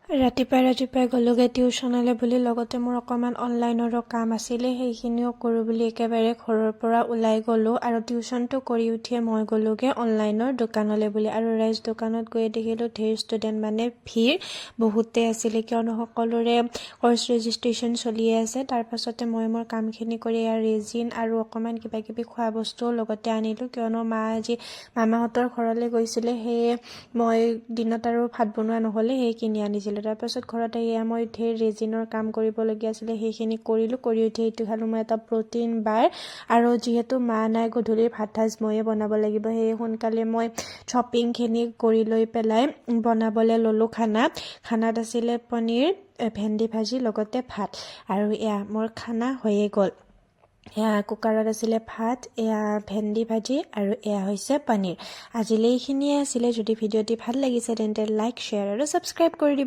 ৰাতিপুৱাই গ'লোগে টিউচনলৈ বুলি লগতে মোৰ অকণমান অনলাইনৰো কাম আছিলে সেইখিনিও কৰোঁ বুলি একেবাৰে ঘৰৰ পৰা ওলাই গ'লোঁ আৰু টিউচনটো কৰি উঠিয়ে মই গ'লোগে অনলাইনৰ দোকানলৈ বুলি আৰু ৰাইজ দোকানত গৈ দেখিলোঁ ঢেৰ ষ্টুডেণ্ট মানে ভিৰ বহুতে আছিলে কিয়নো সকলোৰে কৰ্চ ৰেজিষ্ট্ৰেশ্যন চলিয়ে আছে। তাৰপাছতে মই মোৰ কামখিনি কৰি ৰেজিন আৰু অকণমান কিবাকিবি খোৱা বস্তুও লগতে আনিলোঁ কিয়নো মা আজি মামাহঁতৰ ঘৰলৈ গৈছিলে সেয়ে মই দিনত আৰু ভাত বনোৱা নহ'লে সেই কিনি আনিছিলোঁ। তাৰপাছত ঘৰত আহি মই ঢেৰ ৰেজিনৰ কাম কৰিবলগীয়া আছিলে সেইখিনি কৰিলোঁ। কৰি উঠি এইটো খালোঁ মই এটা প্ৰটিন বাৰ আৰু যিহেতু মা নাই গধূলিৰ ভাত সাজ ময়ে বনাব লাগিব সেয়ে সোনকালে মই শ্বপিংখিনি কৰি লৈ পেলাই বনাবলৈ ল'লোঁ। খানাত আছিলে পনীৰ ভেন্দি ভাজি লগতে ভাত আৰু এয়া মোৰ খানা হৈয়ে গ'ল। এয়া কুকাৰত আছিলে ভাত, এয়া ভেন্দি ভাজি আৰু এয়া হৈছে পনীৰ। আজিলৈ এইখিনিয়ে আছিলে। যদি ভিডিঅ'টি ভাল লাগিছে তেন্তে লাইক, শ্বেয়াৰ আৰু ছাবস্ক্ৰাইব কৰি দিব।